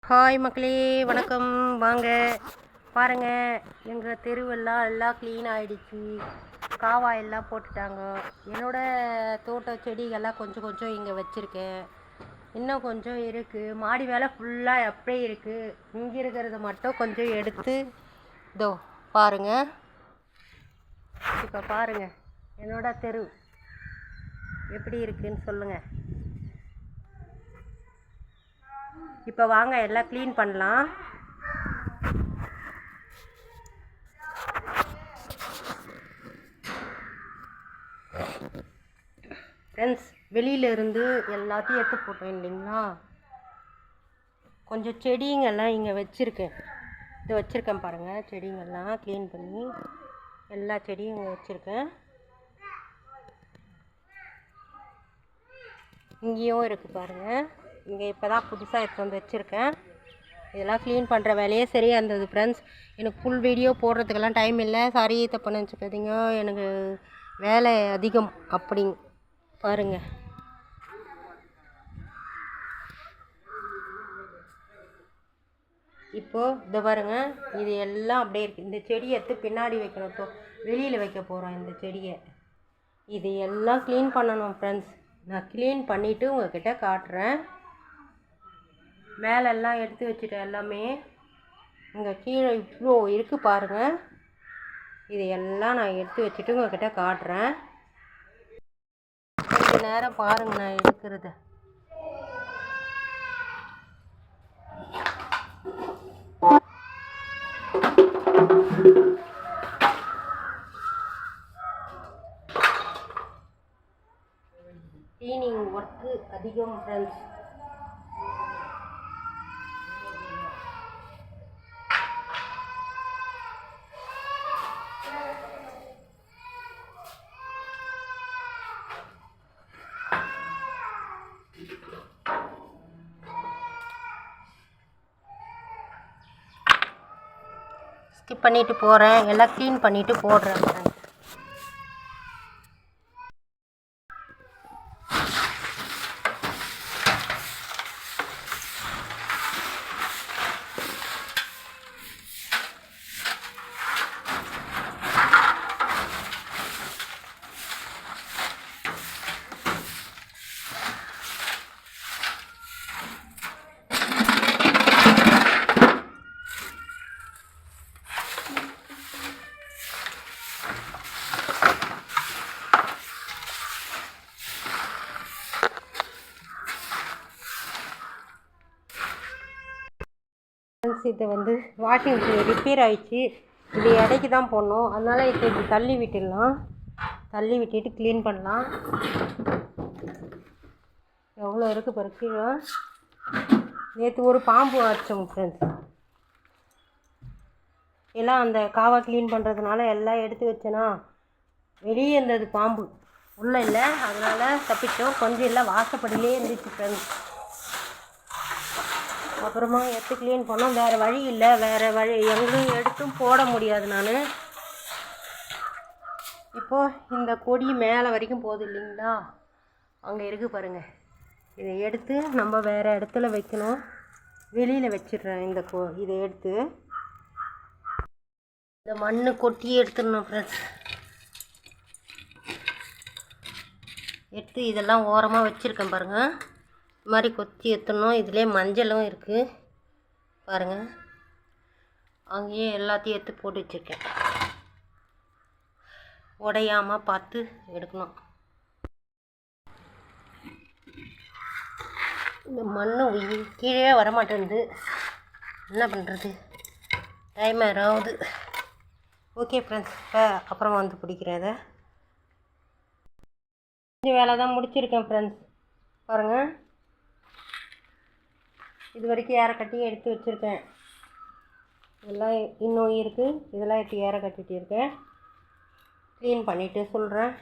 Hi மக்களே, வணக்கம். வாங்க பாருங்கள், எங்கள் தெருவெல்லாம் எல்லாம் க்ளீன் ஆகிடுச்சு. காவாய் எல்லாம் போட்டுட்டாங்க. என்னோடய தோட்ட செடிகள்லாம் கொஞ்சம் கொஞ்சம் இங்கே வச்சுருக்கேன். இன்னும் கொஞ்சம் இருக்குது. மாடி வேலை ஃபுல்லாக அப்படியே இருக்குது. இங்கே இருக்கிறத மட்டும் கொஞ்சம் எடுத்து இதோ பாருங்கள். இப்போ பாருங்கள் என்னோட தெரு எப்படி இருக்குன்னு சொல்லுங்கள். இப்போ வாங்க எல்லாம் க்ளீன் பண்ணலாம். ஃப்ரெண்ட்ஸ், வெளியிலேருந்து எல்லாத்தையும் எடுத்து போட்டோம் இல்லைங்களா. கொஞ்சம் செடிங்கெல்லாம் இங்கே வச்சுருக்கேன். இது வச்சுருக்கேன் பாருங்கள். செடிங்கெல்லாம் க்ளீன் பண்ணி எல்லா செடியும் இங்கே வச்சுருக்கேன். இங்கேயும் இருக்குது பாருங்கள். இங்கே இப்போ தான் புதுசாக எடுத்து வந்து வச்சுருக்கேன். இதெல்லாம் க்ளீன் பண்ணுற வேலையே சரியாக இருந்தது ஃப்ரெண்ட்ஸ். எனக்கு ஃபுல் வீடியோ போடுறதுக்கெல்லாம் டைம் இல்லை. சாரி தப்பு நினச்சிக்காதீங்க, எனக்கு வேலை அதிகம் அப்படிங்க. பாருங்கள், இப்போது இதை பாருங்கள். இது எல்லாம் அப்படியே இருக்குது. இந்த செடியை எடுத்து பின்னாடி வைக்கணும். இப்போ வெளியில் வைக்க போகிறோம் இந்த செடியை. இது எல்லாம் க்ளீன் பண்ணணும் ஃப்ரெண்ட்ஸ். நான் க்ளீன் பண்ணிவிட்டு உங்கள்கிட்ட காட்டுறேன். மேலெல்லாம் எடுத்து வச்சுட்டேன் எல்லாமே. இங்கே கீழே இவ்வளோ இருக்குது பாருங்கள். இது எல்லாம் நான் எடுத்து வச்சுட்டு உங்கள்கிட்ட காட்டுறேன். கொஞ்சம் நேரம் பாருங்கள் நான் எடுக்கிறது. க்ளீனிங் ஒர்க்கு அதிகம் ஃப்ரெண்ட்ஸ். ஸ்கிப் பண்ணிவிட்டு போகிறேன். எல்லாம் க்ளீன் பண்ணிவிட்டு போடுறேன் ஃப்ரெண்ட்ஸ். இதை வந்து வாஷிங் மிஷின் ரிப்பேர் ஆகிடுச்சு. இது இடைக்கு தான் போடணும். அதனால் இப்போ இப்படி தள்ளி விட்டுடலாம். தள்ளி விட்டுட்டு க்ளீன் பண்ணலாம். எவ்வளோ இருக்குது பாரு கீழே. நேற்று ஒரு பாம்பு அடித்தோம் ஃப்ரெண்ட்ஸ். எல்லாம் அந்த காவா க்ளீன் பண்ணுறதுனால எல்லாம் எடுத்து வச்சேன்னா வெளியே இருந்தது பாம்பு, உள்ளே இல்லை. அதனால் தப்பிச்சோம். கொஞ்சம் இல்லை வாசப்படியிலே இருந்துச்சு ஃப்ரெண்ட்ஸ். அப்புறமா எடுத்து க்ளீன் பண்ணோம். வேறு வழி இல்லை. வேறு வழி எங்கேயும் எடுத்தும் போட முடியாது. நான் இப்போது இந்த கொடி மேலே வரைக்கும் போகுது இல்லைங்களா, அங்கே இருக்குது பாருங்கள். இதை எடுத்து நம்ம வேறு இடத்துல வைக்கணும். வெளியில் வச்சிடுறேன். இதை எடுத்து இந்த மண் கொட்டி எடுத்துடணும் ஃப்ரெண்ட்ஸ். எடுத்து இதெல்லாம் ஓரமாக வச்சுருக்கேன் பாருங்கள். இது மாதிரி கொத்தி எடுத்துடணும். இதிலே மஞ்சளும் இருக்குது பாருங்கள். அங்கேயே எல்லாத்தையும் எடுத்து போட்டு வச்சுருக்கேன். உடையாமல் பார்த்து எடுக்கணும். இந்த மண் கீழே வரமாட்டேங்குது. என்ன பண்ணுறது, டைம் ஆகுது. ஓகே ஃப்ரெண்ட்ஸ், அப்புறமா வந்து பிடிக்கிறேன். அதை கொஞ்சம் வேலை தான் முடிச்சிருக்கேன் ஃப்ரெண்ட்ஸ். பாருங்கள், இது வரைக்கும் ஏற கட்டி எடுத்து வச்சுருக்கேன். இதெல்லாம் இன்னும் இருக்குது. இதெல்லாம் எடுத்து ஏற கட்டிகிட்டு இருக்கேன். க்ளீன் பண்ணிவிட்டு சொல்கிறேன்.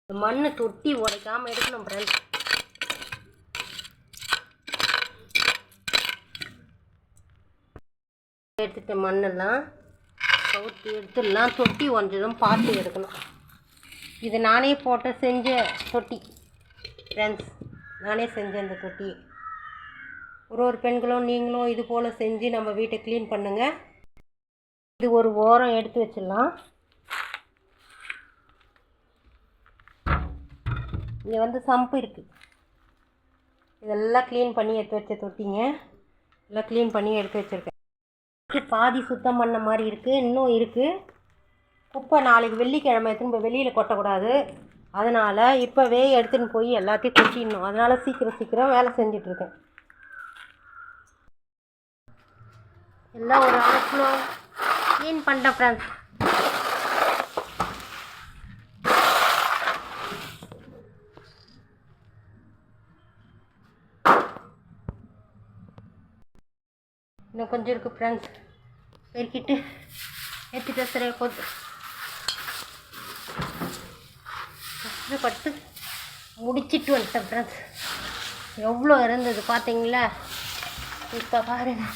இந்த மண் தொட்டி உடைக்காமல் எடுக்கணும் ஃப்ரெண்ட்ஸ். எடுத்துகிட்ட மண்ணெல்லாம் கவுத்தி எடுத்துடலாம். தொட்டி ஒன்றதும் பார்த்து எடுக்கணும். இது நானே போட்டு செஞ்ச தொட்டி ஃப்ரெண்ட்ஸ். நானே செஞ்சேன் இந்த தொட்டி. ஒரு பெண்களும் நீங்களும் இது போல் செஞ்சு நம்ம வீட்டை க்ளீன் பண்ணுங்கள். இது ஒரு ஓரம் எடுத்து வச்சிடலாம். இங்கே வந்து சம்பு இருக்குது, இதெல்லாம் க்ளீன் பண்ணி எடுத்து வச்ச தொட்டிங்க, எல்லாம் க்ளீன் பண்ணி எடுத்து வச்சுருக்கேன். பாதி சுத்தம் பண்ண மாதிரி இருக்குது, இன்னும் இருக்குது. குப்பை நாளைக்கு வெள்ளிக்கிழமை எடுத்துன்னு போய் வெளியில் கொட்டக்கூடாது, அதனால் இப்போவே எடுத்துன்னு போய் எல்லாத்தையும் கொட்டிடணும். அதனால் சீக்கிரம் வேலை செஞ்சிட்ருக்கேன். எல்லாம் ஒரு அளவுக்குள்ள க்ளீன் பண்ணிட்டேன் ஃப்ரெண்ட்ஸ். இன்னும் கொஞ்சம் இருக்குது ஃப்ரெண்ட்ஸ், பெருக்கிட்டு எடுத்துகிட்டு சரியாக போகுது. கஷ்டப்பட்டு முடிச்சிட்டு வந்துட்டேன் ஃப்ரெண்ட்ஸ். எவ்வளோ இருந்தது பார்த்தீங்களா? இப்போ பாருங்கள்,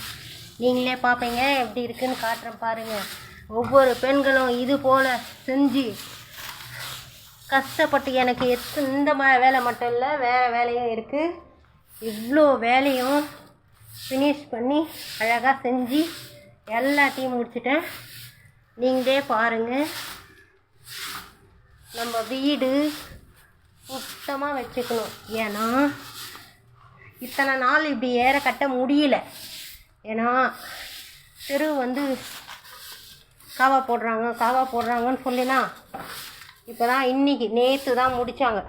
நீங்களே பார்ப்பீங்க எப்படி இருக்குன்னு காட்டுறேன் பாருங்கள். ஒவ்வொரு பெண்களும் இது போல் செஞ்சு கஷ்டப்பட்டு எனக்கு இந்த வேலை மட்டும் இல்லை, வேறு வேலையும் இருக்குது. இவ்வளோ வேலையும் ஃபினிஷ் பண்ணி அழகாக செஞ்சு எல்லாத்தையும் முடிச்சிட்டேன். நீங்களே பாருங்கள், நம்ம வீடு சுத்தமாக வச்சுக்கணும். ஏன்னா இத்தனை நாள் இப்படி ஏற கட்ட முடியல. ஏன்னா தெரு வந்து காவா போடுறாங்கன்னு சொல்லினா இப்போ தான் நேற்று தான் முடித்தாங்க.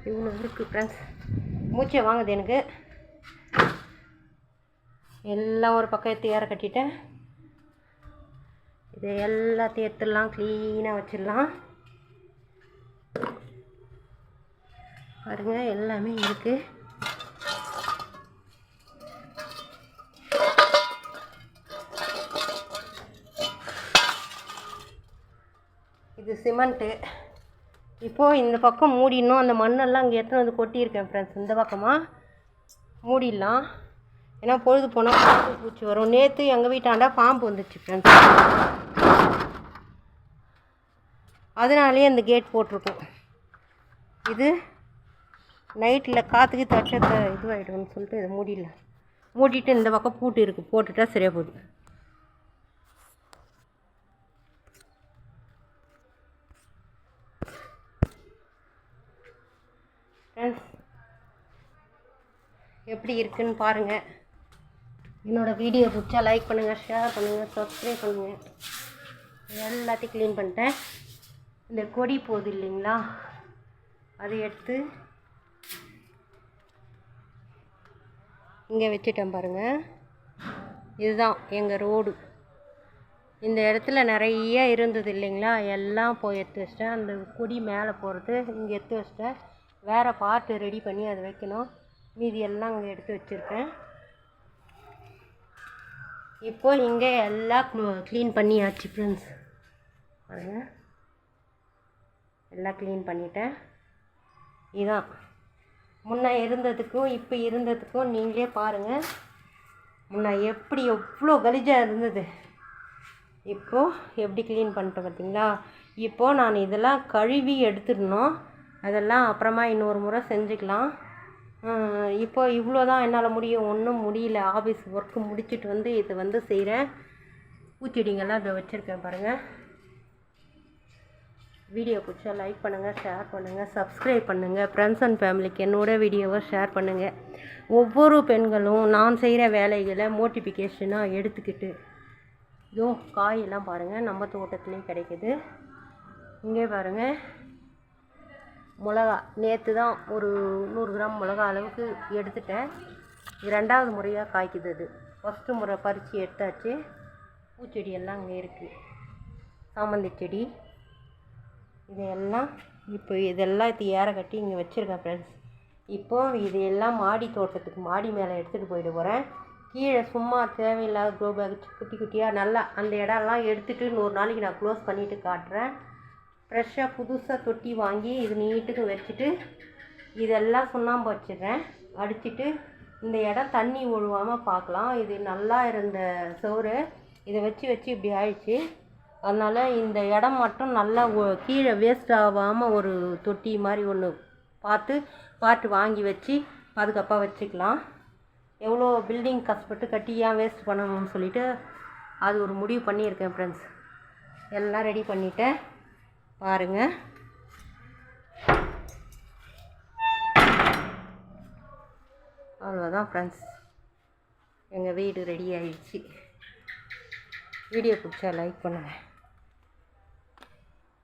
இவ்வளோ இருக்குது ஃப்ரெண்ட்ஸ், மூச்சை வாங்குது எனக்கு. எல்லாம் ஒரு பக்கம் எடுத்து ஏற கட்டிட்டேன். இது எல்லாத்தையும் எடுத்துடலாம், க்ளீனாக வச்சிடலாம். பாருங்கள், எல்லாமே இருக்குது. இது சிமெண்ட்டு. இப்போது இந்த பக்கம் மூடிடணும். அந்த மண்ணெல்லாம் அங்கே எடுத்துன்னு வந்து கொட்டியிருக்கேன் ஃப்ரெண்ட்ஸ். இந்த பக்கமாக மூடிடலாம், ஏன்னா பொழுது போனால் பாம்பு பூச்சி வரும். நேற்று எங்கள் வீட்டாண்டா பாம்பு வந்துச்சு ஃப்ரெண்ட்ஸ், அதனாலேயே அந்த கேட் போட்டிருக்கோம். இது நைட்டில் காற்றுக்கு தச்சத்தை இதுவாகிடும்னு சொல்லிட்டு இதை மூடிட்டு இந்த பக்கம் பூட்டு இருக்குது, போட்டுட்டா சரியாக போகுது. ஃப்ரெண்ட்ஸ், எப்படி இருக்குன்னு பாருங்கள். என்னோடய வீடியோ பிடிச்சா லைக் பண்ணுங்கள், ஷேர் பண்ணுங்கள், சப்ஸ்கிரைப் பண்ணுங்கள். எல்லாத்தையும் க்ளீன் பண்ணிட்டேன். இந்த கொடி போகுது இல்லைங்களா, அதை எடுத்து இங்கே வச்சுட்டேன் பாருங்கள். இதுதான் எங்கள் ரோடு. இந்த இடத்துல நிறைய இருந்தது இல்லைங்களா, எல்லாம் போய் எடுத்து வச்சிட்டேன். அந்த கொடி மேலே போகிறது இங்கே எடுத்து வச்சிட்டேன். வேறு பார்ட்டு ரெடி பண்ணி அதை வைக்கணும். மீதி எல்லாம் இங்கே எடுத்து வச்சுருக்கேன். இப்போது இங்கே எல்லாம் க்ளீன் பண்ணியாச்சு ஃப்ரெண்ட்ஸ். பாருங்க, எல்லாம் க்ளீன் பண்ணிட்டேன். இதுதான் முன்னே இருந்ததுக்கும் இப்போ இருந்ததுக்கும் நீங்களே பாருங்கள். முன்னே எப்படி எவ்வளோ கலீஜாக இருந்தது, இப்போது எப்படி க்ளீன் பண்ணிட்டேன் பார்த்தீங்களா. இப்போது நான் இதெல்லாம் கழுவி எடுத்துடணும், அதெல்லாம் அப்புறமா இன்னொரு முறை செஞ்சுக்கலாம். இப்போ இவ்வளோ தான் என்னால் முடியும், ஒன்றும் முடியல. ஆஃபீஸ் ஒர்க்கு முடிச்சுட்டு வந்து இது வந்து செய்கிறேன். பூச்செடிங்கெல்லாம் இதை வச்சுருக்கேன் பாருங்கள். வீடியோ பிடிச்சா லைக் பண்ணுங்கள், ஷேர் பண்ணுங்கள், சப்ஸ்கிரைப் பண்ணுங்கள். ஃப்ரெண்ட்ஸ் அண்ட் ஃபேமிலிக்கு என்னோடய வீடியோவை ஷேர் பண்ணுங்கள். ஒவ்வொரு பெண்களும் நான் செய்கிற வேலைகளை மோட்டிஃபிகேஷனாக எடுத்துக்கிட்டு காயெல்லாம் பாருங்கள், நம்ம தோட்டத்துலேயே கிடைக்குது. இங்கே பாருங்கள், மிளகா நேற்று தான் ஒரு 100 கிராம் மிளகா அளவுக்கு எடுத்துட்டேன். இது 2வது முறையாக காய்க்குது. அது ஃபஸ்ட்டு முறை பறித்து எடுத்தாச்சு. பூச்செடி எல்லாம் அங்கே இருக்குது, சாமந்தி செடி. இதையெல்லாம் இதெல்லாம் ஏற கட்டி இங்கே வச்சுருக்கேன் ஃப்ரெண்ட்ஸ். இப்போது இதையெல்லாம் மாடி தோட்டத்துக்கு மாடி மேலே எடுத்துகிட்டு போயிட்டு போகிறேன். கீழே சும்மா தேவையில்லாத க்ரோ பேக் குட்டி குட்டியாக நல்லா அந்த இடம்லாம் எடுத்துகிட்டு 100 நாளைக்கு நான் க்ளோஸ் பண்ணிவிட்டு காட்டுறேன். ஃப்ரெஷ்ஷாக புதுசாக தொட்டி வாங்கி இது நீட்டுக்கு வச்சுட்டு இதெல்லாம் சுண்ணாம்பு வச்சிடுறேன். அடிச்சுட்டு இந்த இடம் தண்ணி ஒழுவாமல் பார்க்கலாம். இது நல்லா இருந்த சோறு இதை வச்சு இப்படி ஆயிடுச்சு. அதனால் இந்த இடம் மட்டும் நல்லா கீழே வேஸ்ட் ஆகாமல் ஒரு தொட்டி மாதிரி ஒன்று பார்த்து பார்ட் வாங்கி வச்சு பாதுகாப்பாக வச்சுக்கலாம். எவ்வளோ பில்டிங் கஷ்டப்பட்டு கட்டி ஏன் வேஸ்ட் பண்ணணும்னு சொல்லிவிட்டு அது ஒரு முடிவு பண்ணியிருக்கேன் ஃப்ரெண்ட்ஸ். எல்லாம் ரெடி பண்ணிட்டேன் பாருங்கள். அவ்வளோதான் ஃப்ரெண்ட்ஸ், எங்கள் வீடு ரெடி ஆயிடுச்சு. வீடியோ பிடிச்சா லைக் பண்ணுங்கள்.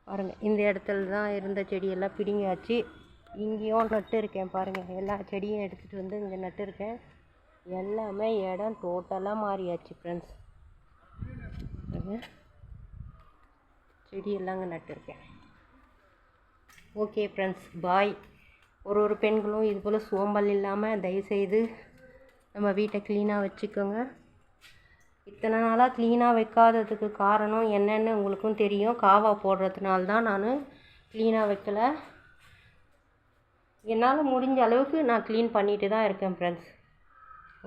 பாருங்கள், இந்த இடத்துல தான் இருந்த செடியெல்லாம் பிடிங்காச்சு. இங்கேயும் நட்டு இருக்கேன் பாருங்கள். எல்லா செடியும் எடுத்துகிட்டு வந்து இங்கே நட்டு இருக்கேன். எல்லாமே இடம் டோட்டலாக மாறியாச்சு ஃப்ரெண்ட்ஸ். செடியெல்லாம் அங்கே நட்டுருக்கேன். ஓகே ஃப்ரெண்ட்ஸ், பாய். ஒரு பெண்களும் இது போல் சோம்பல் இல்லாமல் தயவுசெய்து நம்ம வீட்டை க்ளீனாக வச்சுக்கோங்க. இத்தனை நாளாக க்ளீனாக வைக்காததுக்கு காரணம் என்னென்னு உங்களுக்கும் தெரியும். காவா போடுறதுனால தான் நான் க்ளீனாக வைக்கலை. என்னால் முடிஞ்ச அளவுக்கு நான் க்ளீன் பண்ணிட்டு தான் இருக்கேன் ஃப்ரெண்ட்ஸ்.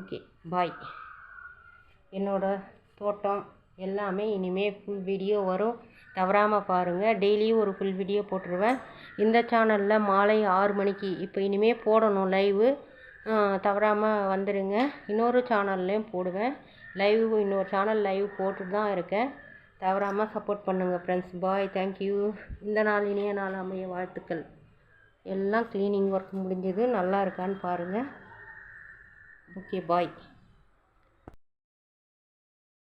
Okay bye. என்னோடய தோட்டம் எல்லாமே இனிமேல் ஃபுல் வீடியோ வரும், தவறாமல் பாருங்கள். டெய்லியும் ஒரு ஃபுல் வீடியோ போட்டுருவேன். இந்த சேனலில் மாலை 6 மணிக்கு இப்போ இனிமேல் போடணும் லைவு, தவறாமல் வந்துடுங்க. இன்னொரு சேனல்லையும் போடுவேன் லைவ், இன்னொரு சேனல் லைவ் போட்டுட்டு தான் இருக்கேன். தவறாமல் சப்போர்ட் பண்ணுங்கள் ஃப்ரெண்ட்ஸ். பாய், தேங்க்யூ. இந்த நாள் இனிய நாள் அமைய வாழ்த்துக்கள். எல்லாம் க்ளீனிங் ஒர்க் முடிஞ்சது, நல்லா இருக்கான்னு பாருங்கள். Okay bye.